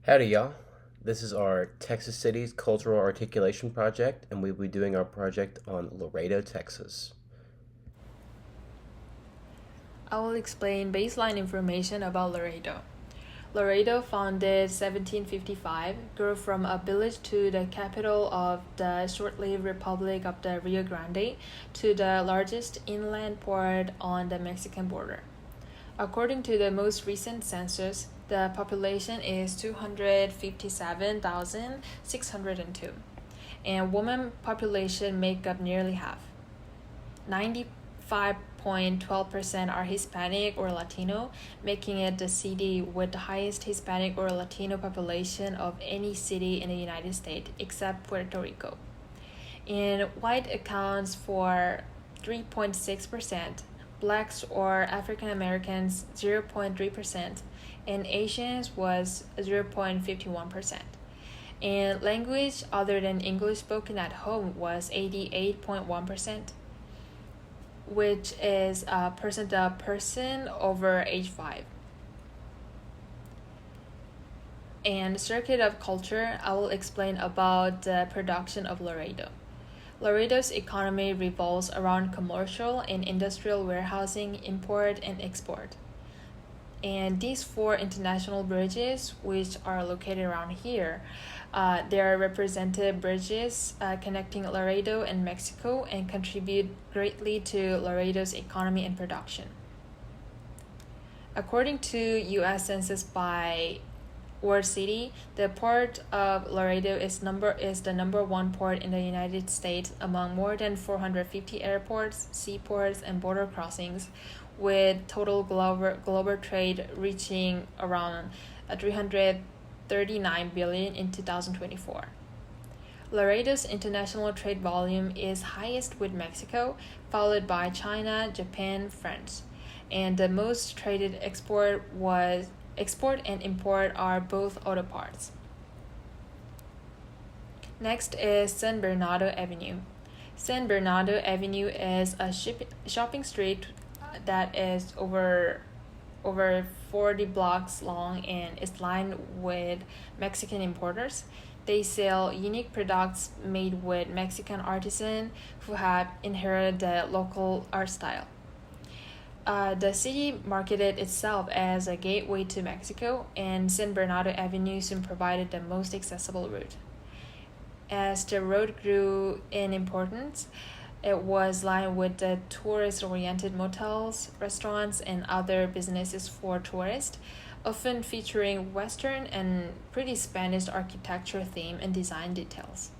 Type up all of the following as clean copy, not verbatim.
Howdy, y'all. This is our Texas Cities Cultural Articulation Project, and we'll be doing our project on Laredo, Texas. I will explain baseline information about Laredo. Laredo, founded 1755, grew from a village to the capital of the short-lived Republic of the Rio Grande to the largest inland port on the Mexican border. According to the most recent census, the population is 257,602, and women population make up nearly half. 95.12% are Hispanic or Latino, making it the city with the highest Hispanic or Latino population of any city in the United States except Puerto Rico. And white accounts for 3.6%, blacks or African Americans 0.3%, and Asians was 0.51%. And language other than English spoken at home was 88.1%, which is a person over age 5. And circuit of culture, I will explain about the production of Laredo. Laredo's economy revolves around commercial and industrial warehousing, import, and export. And these 4 international bridges, which are located around here, they are representative bridges connecting Laredo and Mexico and contribute greatly to Laredo's economy and production. According to U.S. Census by World City, the port of Laredo is the number 1 port in the United States among more than 450 airports, seaports, and border crossings, with total global trade reaching around 339 billion in 2024. Laredo's international trade volume is highest with Mexico, followed by China, Japan, France, and the most traded export and import are both auto parts. Next is San Bernardo Avenue. San Bernardo Avenue is a shopping street that is over 40 blocks long and is lined with Mexican importers. They sell unique products made with Mexican artisans who have inherited the local art style. The city marketed itself as a gateway to Mexico, and San Bernardo Avenue soon provided the most accessible route. As the road grew in importance, it was lined with the tourist-oriented motels, restaurants, and other businesses for tourists, often featuring Western and pretty Spanish architecture theme and design details.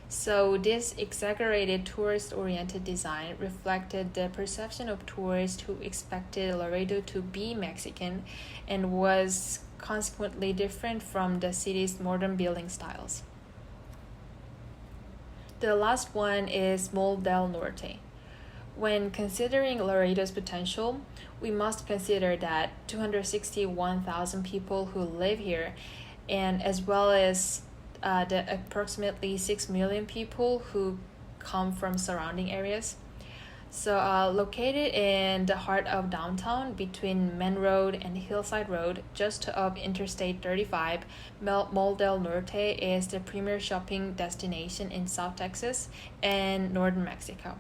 So this exaggerated tourist-oriented design reflected the perception of tourists who expected Laredo to be Mexican and was consequently different from the city's modern building styles. The last one is Mall del Norte. When considering Laredo's potential, we must consider that 261,000 people who live here, and as well as the approximately 6 million people who come from surrounding areas. So located in the heart of downtown between Main Road and Hillside Road, just off Interstate 35, Mall del Norte is the premier shopping destination in South Texas and northern Mexico.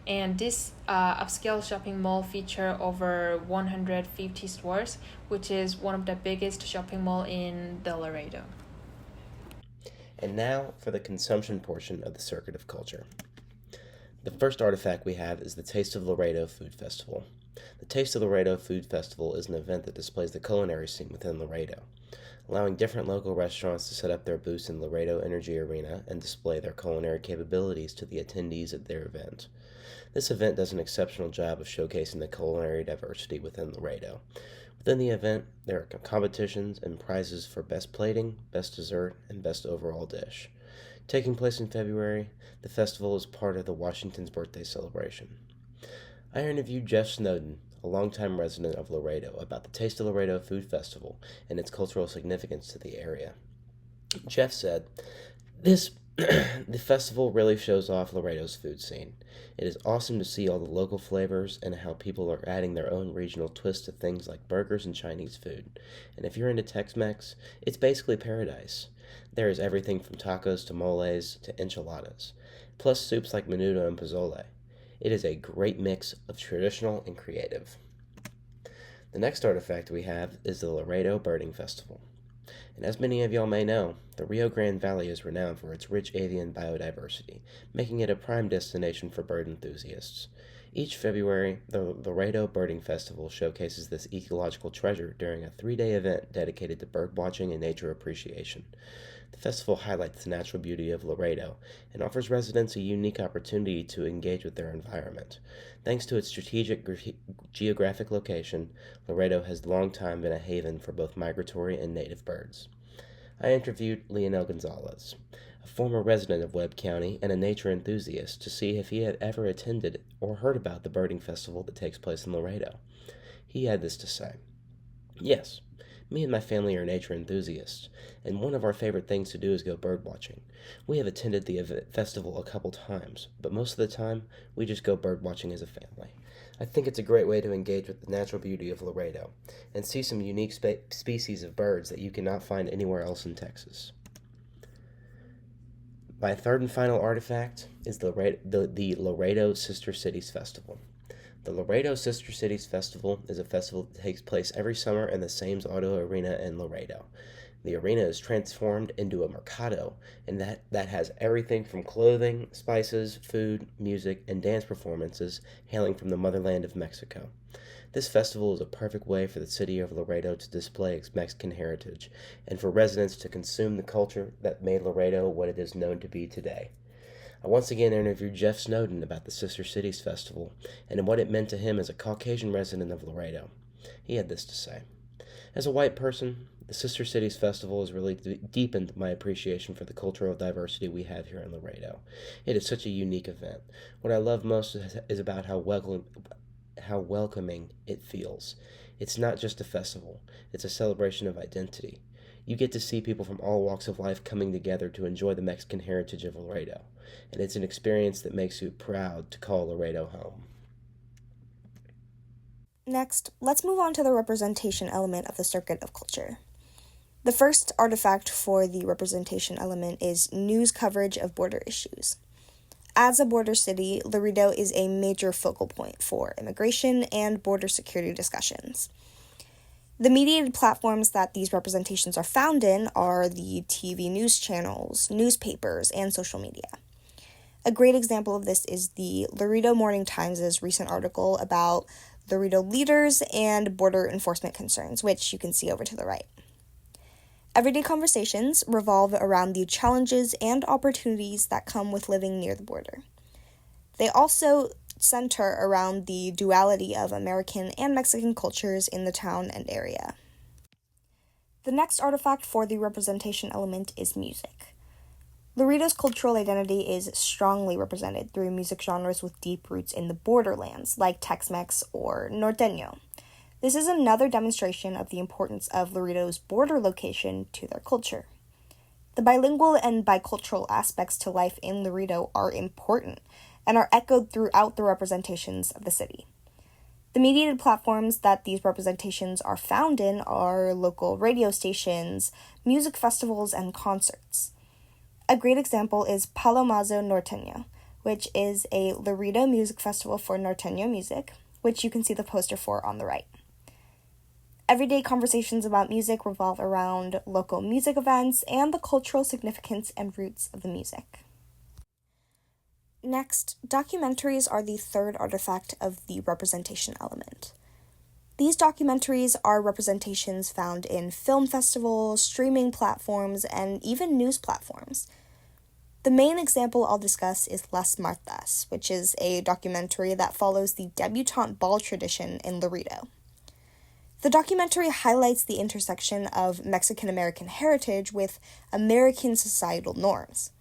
And this upscale shopping mall feature over 150 stores, which is one of the biggest shopping mall in the Laredo. And now for the consumption portion of the Circuit of Culture. The first artifact we have is the Taste of Laredo Food Festival. The Taste of Laredo Food Festival is an event that displays the culinary scene within Laredo, allowing different local restaurants to set up their booths in Laredo Energy Arena and display their culinary capabilities to the attendees at their event. This event does an exceptional job of showcasing the culinary diversity within Laredo. Within the event, there are competitions and prizes for best plating, best dessert, and best overall dish. Taking place in February, the festival is part of the Washington's birthday celebration. I interviewed Jeff Snowden, a longtime resident of Laredo, about the Taste of Laredo Food Festival and its cultural significance to the area. Jeff said, "This The festival really shows off Laredo's food scene. It is awesome to see all the local flavors and how people are adding their own regional twist to things like burgers and Chinese food. And if you're into Tex Mex, it's basically paradise. There is everything from tacos to moles to enchiladas, plus soups like menudo and pozole. It is a great mix of traditional and creative. The next artifact we have is the Laredo Birding Festival. And as many of y'all may know, the Rio Grande Valley is renowned for its rich avian biodiversity, making it a prime destination for bird enthusiasts. Each February, the Laredo Birding Festival showcases this ecological treasure during a 3-day event dedicated to bird watching and nature appreciation. The festival highlights the natural beauty of Laredo and offers residents a unique opportunity to engage with their environment. Thanks to its strategic geographic location, Laredo has long time been a haven for both migratory and native birds. I interviewed Leonel Gonzalez, a former resident of Webb County and a nature enthusiast, to see if he had ever attended or heard about the birding festival that takes place in Laredo. He had this to say. Yes, me and my family are nature enthusiasts, and one of our favorite things to do is go bird watching. We have attended the festival a couple times, but most of the time, we just go bird watching as a family. I think it's a great way to engage with the natural beauty of Laredo and see some unique species of birds that you cannot find anywhere else in Texas. My third and final artifact is the Laredo Sister Cities Festival. The Laredo Sister Cities Festival is a festival that takes place every summer in the Sames Auto Arena in Laredo. The arena is transformed into a mercado, and that has everything from clothing, spices, food, music, and dance performances hailing from the motherland of Mexico. This festival is a perfect way for the city of Laredo to display its Mexican heritage, and for residents to consume the culture that made Laredo what it is known to be today. I once again interviewed Jeff Snowden about the Sister Cities Festival and what it meant to him as a Caucasian resident of Laredo. He had this to say. As a white person, the Sister Cities Festival has really deepened my appreciation for the cultural diversity we have here in Laredo. It is such a unique event. What I love most is about how welcoming it feels. It's not just a festival, it's a celebration of identity. You get to see people from all walks of life coming together to enjoy the Mexican heritage of Laredo, and it's an experience that makes you proud to call Laredo home. Next, let's move on to the representation element of the circuit of culture. The first artifact for the representation element is news coverage of border issues. As a border city, Laredo is a major focal point for immigration and border security discussions. The mediated platforms that these representations are found in are the TV news channels, newspapers, and social media. A great example of this is the Laredo Morning Times' recent article about Laredo leaders and border enforcement concerns, which you can see over to the right. Everyday conversations revolve around the challenges and opportunities that come with living near the border. They also center around the duality of American and Mexican cultures in the town and area. The next artifact for the representation element is music. Laredo's cultural identity is strongly represented through music genres with deep roots in the borderlands, like Tex-Mex or Norteño. This is another demonstration of the importance of Laredo's border location to their culture. The bilingual and bicultural aspects to life in Laredo are important and are echoed throughout the representations of the city. The mediated platforms that these representations are found in are local radio stations, music festivals, and concerts. A great example is Palomazo Norteño, which is a Laredo music festival for Norteño music, which you can see the poster for on the right. Everyday conversations about music revolve around local music events and the cultural significance and roots of the music. Next, documentaries are the third artifact of the representation element. These documentaries are representations found in film festivals, streaming platforms, and even news platforms. The main example I'll discuss is Las Martas, which is a documentary that follows the debutante ball tradition in Laredo. The documentary highlights the intersection of Mexican-American heritage with American societal norms.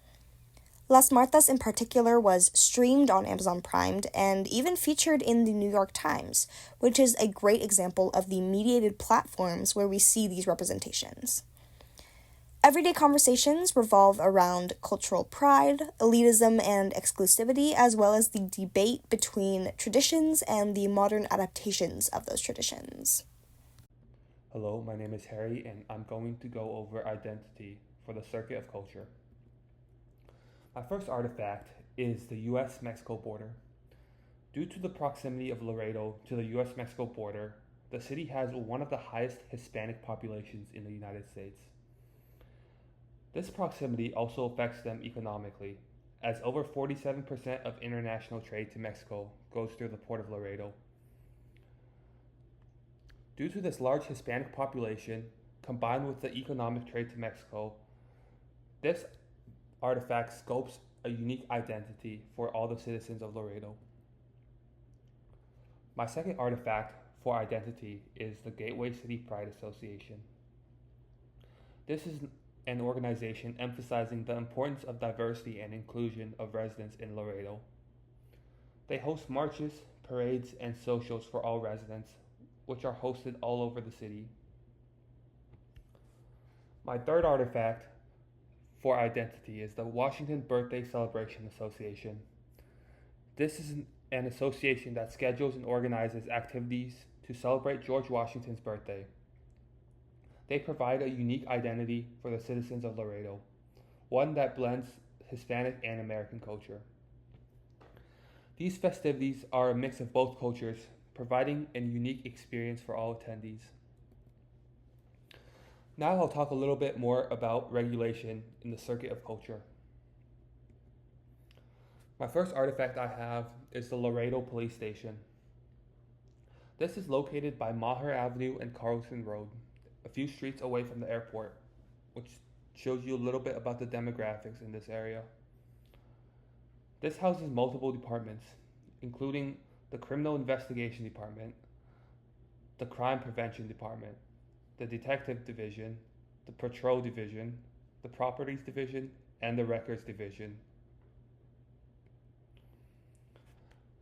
Las Martas in particular was streamed on Amazon Prime and even featured in the New York Times, which is a great example of the mediated platforms where we see these representations. Everyday conversations revolve around cultural pride, elitism, and exclusivity, as well as the debate between traditions and the modern adaptations of those traditions. Hello, my name is Harry, and I'm going to go over identity for the Circuit of Culture. My first artifact is the US-Mexico border. Due to the proximity of Laredo to the US-Mexico border, the city has one of the highest Hispanic populations in the United States. This proximity also affects them economically, as over 47% of international trade to Mexico goes through the port of Laredo. Due to this large Hispanic population, combined with the economic trade to Mexico, this artifact scopes a unique identity for all the citizens of Laredo. My second artifact for identity is the Gateway City Pride Association. This is an organization emphasizing the importance of diversity and inclusion of residents in Laredo. They host marches, parades, and socials for all residents, which are hosted all over the city. My third artifact for identity is the Washington Birthday Celebration Association. This is an association that schedules and organizes activities to celebrate George Washington's birthday. They provide a unique identity for the citizens of Laredo, one that blends Hispanic and American culture. These festivities are a mix of both cultures, providing a unique experience for all attendees. Now I'll talk a little bit more about regulation in the Circuit of Culture. My first artifact I have is the Laredo Police Station. This is located by Maher Avenue and Carlson Road, a few streets away from the airport, which shows you a little bit about the demographics in this area. This houses multiple departments, including the Criminal Investigation Department, the Crime Prevention Department, the Detective Division, the Patrol Division, the Properties Division, and the Records Division.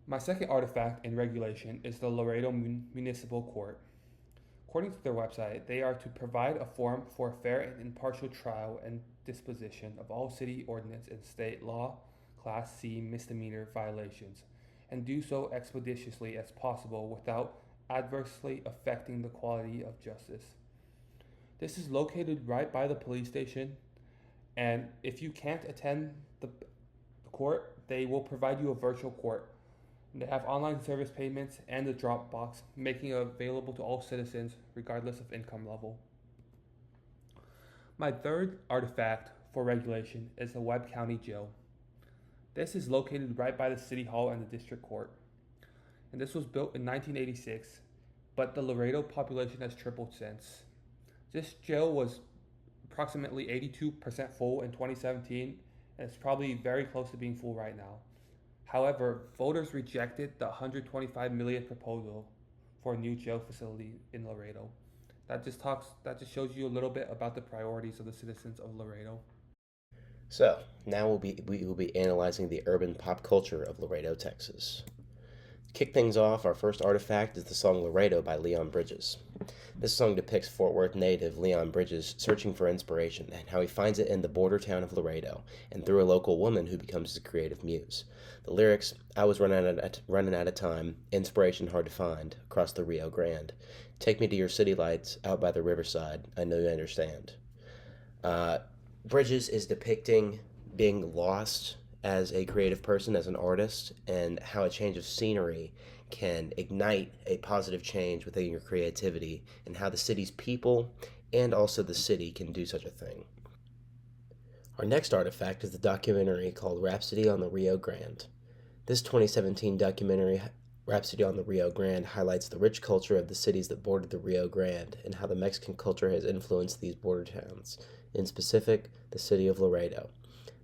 My second artifact in regulation is the Laredo Municipal Court. According to their website, they are to provide a forum for a fair and impartial trial and disposition of all city ordinance and state law Class C misdemeanor violations, and do so expeditiously as possible without adversely affecting the quality of justice. This is located right by the police station, and if you can't attend the court, they will provide you a virtual court. They have online service payments and a drop box, making it available to all citizens regardless of income level. My third artifact for regulation is the Webb County Jail. This is located right by the City Hall and the District Court. And this was built in 1986, but the Laredo population has tripled since. This jail was approximately 82% full in 2017, and it's probably very close to being full right now. However, voters rejected the $125 million proposal for a new jail facility in Laredo. That just shows you a little bit about the priorities of the citizens of Laredo. So, now we will be analyzing the urban pop culture of Laredo, Texas. To kick things off, our first artifact is the song Laredo by Leon Bridges. This song depicts Fort Worth native Leon Bridges searching for inspiration and how he finds it in the border town of Laredo and through a local woman who becomes his creative muse. The lyrics, I was running out of time, inspiration hard to find, across the Rio Grande. Take me to your city lights, out by the riverside, I know you understand. Bridges is depicting being lost as a creative person, as an artist, and how a change of scenery can ignite a positive change within your creativity, and how the city's people and also the city can do such a thing. Our next artifact is the documentary called Rhapsody on the Rio Grande. This 2017 documentary, Rhapsody on the Rio Grande, highlights the rich culture of the cities that border the Rio Grande and how the Mexican culture has influenced these border towns, in specific, the city of Laredo.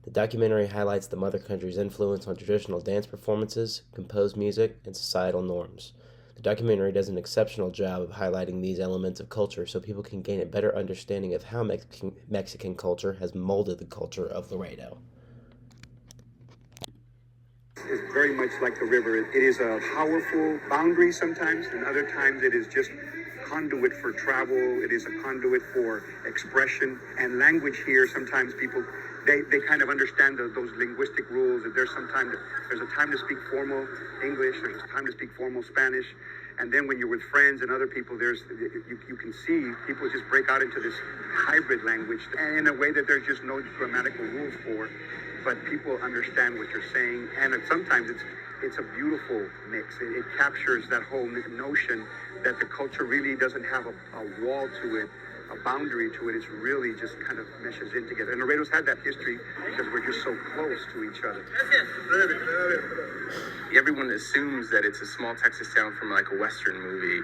The documentary highlights the mother country's influence on traditional dance performances, composed music, and societal norms. The documentary does an exceptional job of highlighting these elements of culture so people can gain a better understanding of how Mexican culture has molded the culture of Laredo. It's very much like the river. It is a powerful boundary sometimes, and other times it is just conduit for travel. It is a conduit for expression. And language here, sometimes people, they kind of understand those linguistic rules. That there's a time to speak formal English, there's a time to speak formal Spanish. And then when you're with friends and other people, you can see people just break out into this hybrid language, and in a way that there's just no grammatical rules for, but people understand what you're saying. And sometimes it's a beautiful mix. It captures that whole notion that the culture really doesn't have a wall to it, a boundary to it. It's really just kind of meshes in together. And Laredo's had that history because we're just so close to each other. Everyone assumes that it's a small Texas town from like a Western movie,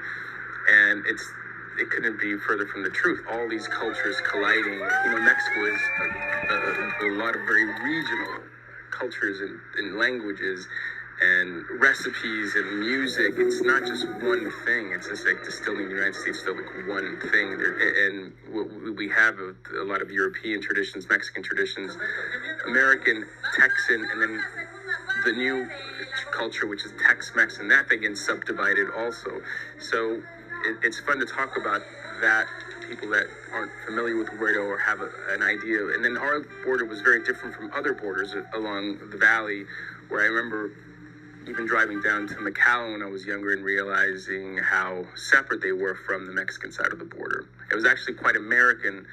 and it couldn't be further from the truth. All these cultures colliding. Mexico is a lot of very regional cultures and languages and recipes and music. It's not just one thing. It's just like distilling the United States still like one thing. And we have a lot of European traditions, Mexican traditions, American, Texan, and then the new culture, which is Tex-Mex, and that thing gets subdivided also. So it's fun to talk about that to people that aren't familiar with Laredo or have an idea. And then our border was very different from other borders along the valley, where I remember even driving down to McAllen when I was younger and realizing how separate they were from the Mexican side of the border. It was actually quite American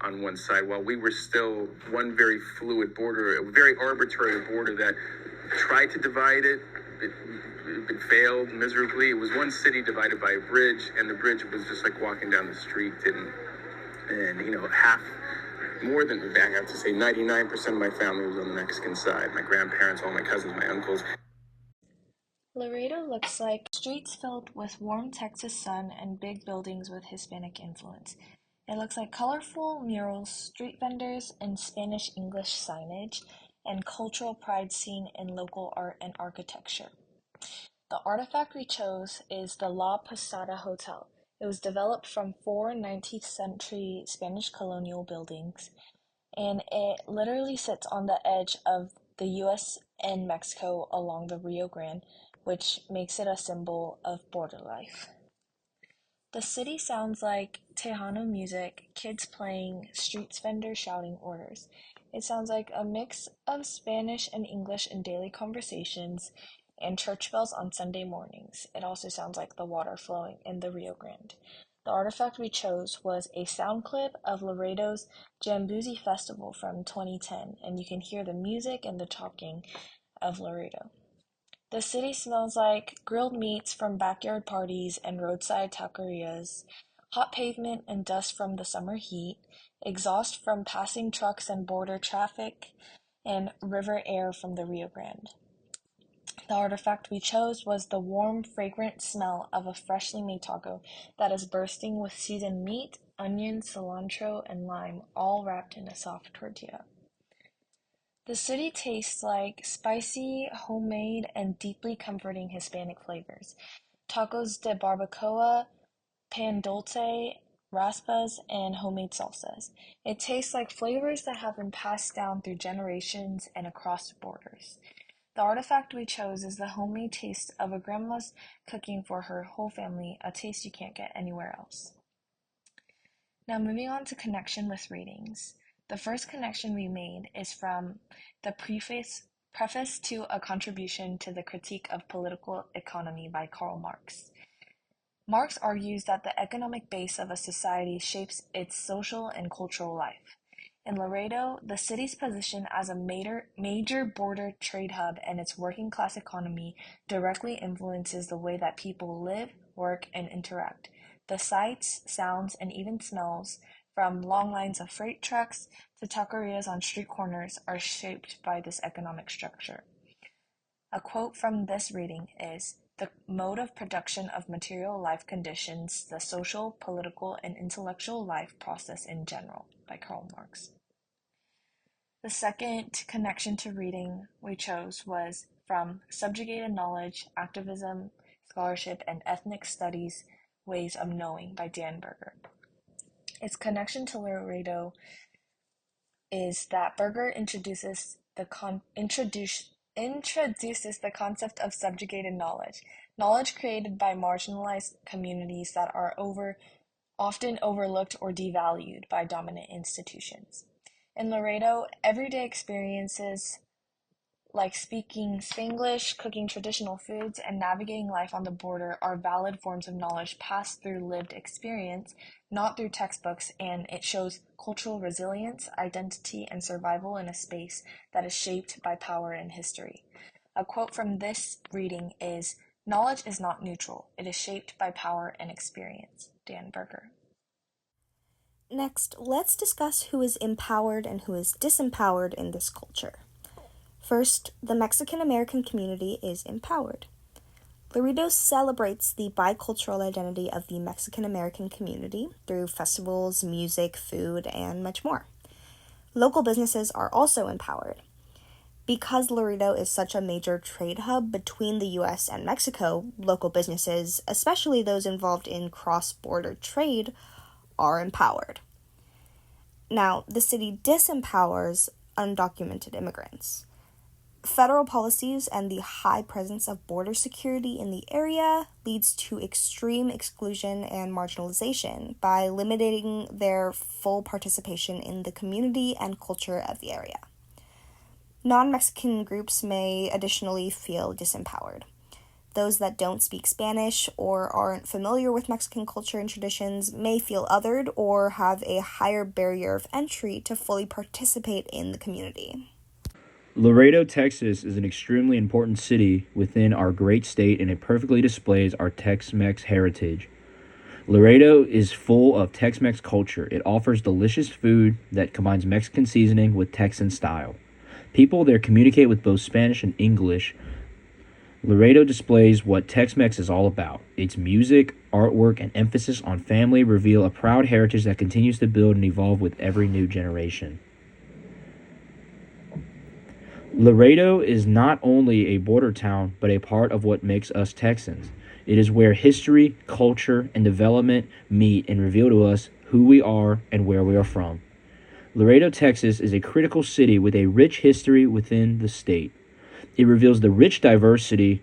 on one side, while we were still one very fluid border, a very arbitrary border that tried to divide it. It failed miserably. It was one city divided by a bridge, and the bridge was just like walking down the street, and half, more than, I have to say, 99% of my family was on the Mexican side. My grandparents, all my cousins, my uncles. Laredo looks like streets filled with warm Texas sun and big buildings with Hispanic influence. It looks like colorful murals, street vendors, and Spanish-English signage, and cultural pride seen in local art and architecture. The artifact we chose is the La Posada Hotel. It was developed from 4 19th century Spanish colonial buildings, and it literally sits on the edge of the US and Mexico along the Rio Grande, which makes it a symbol of border life. The city sounds like Tejano music, kids playing, street vendors shouting orders. It sounds like a mix of Spanish and English in daily conversations and church bells on Sunday mornings. It also sounds like the water flowing in the Rio Grande. The artifact we chose was a sound clip of Laredo's Jambuzi Festival from 2010, and you can hear the music and the talking of Laredo. The city smells like grilled meats from backyard parties and roadside taquerias, hot pavement and dust from the summer heat, exhaust from passing trucks and border traffic, and river air from the Rio Grande. The artifact we chose was the warm, fragrant smell of a freshly made taco that is bursting with seasoned meat, onions, cilantro, and lime, all wrapped in a soft tortilla. The city tastes like spicy, homemade, and deeply comforting Hispanic flavors. Tacos de barbacoa, pan dulce, raspas, and homemade salsas. It tastes like flavors that have been passed down through generations and across borders. The artifact we chose is the homemade taste of a grandma's cooking for her whole family, a taste you can't get anywhere else. Now moving on to connection with readings. The first connection we made is from the preface to A Contribution to the Critique of Political Economy by Karl Marx. Marx argues that the economic base of a society shapes its social and cultural life. In Laredo, the city's position as a major border trade hub and its working class economy directly influences the way that people live, work, and interact. The sights, sounds, and even smells, from long lines of freight trucks to taquerias on street corners, are shaped by this economic structure. A quote from this reading is, "The mode of production of material life conditions the social, political, and intellectual life process in general," by Karl Marx. The second connection to reading we chose was from Subjugated Knowledge, Activism, Scholarship, and Ethnic Studies Ways of Knowing by Dan Berger. Its connection to Laredo is that Berger introduces the concept of subjugated knowledge. knowledge created by marginalized communities that are often overlooked or devalued by dominant institutions. In Laredo, everyday experiences like speaking Spanglish, cooking traditional foods, and navigating life on the border are valid forms of knowledge passed through lived experience, not through textbooks, and it shows cultural resilience, identity, and survival in a space that is shaped by power and history. A quote from this reading is, "Knowledge is not neutral, it is shaped by power and experience." Dan Berger. Next, let's discuss who is empowered and who is disempowered in this culture. First, the Mexican American community is empowered. Laredo celebrates the bicultural identity of the Mexican American community through festivals, music, food, and much more. Local businesses are also empowered. Because Laredo is such a major trade hub between the US and Mexico, local businesses, especially those involved in cross-border trade, are empowered. Now, the city disempowers undocumented immigrants. Federal policies and the high presence of border security in the area leads to extreme exclusion and marginalization by limiting their full participation in the community and culture of the area. Non-Mexican groups may additionally feel disempowered. Those that don't speak Spanish or aren't familiar with Mexican culture and traditions may feel othered or have a higher barrier of entry to fully participate in the community. Laredo, Texas is an extremely important city within our great state, and it perfectly displays our Tex-Mex heritage. Laredo is full of Tex-Mex culture. It offers delicious food that combines Mexican seasoning with Texan style. People there communicate with both Spanish and English. Laredo displays what Tex-Mex is all about. Its music, artwork, and emphasis on family reveal a proud heritage that continues to build and evolve with every new generation. Laredo is not only a border town, but a part of what makes us Texans. It is where history, culture, and development meet and reveal to us who we are and where we are from. Laredo, Texas is a critical city with a rich history within the state. It reveals the rich diversity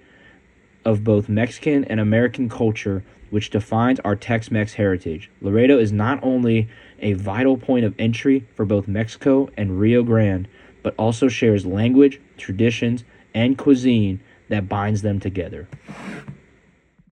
of both Mexican and American culture, which defines our Tex-Mex heritage. Laredo is not only a vital point of entry for both Mexico and Rio Grande, but also shares language, traditions, and cuisine that binds them together.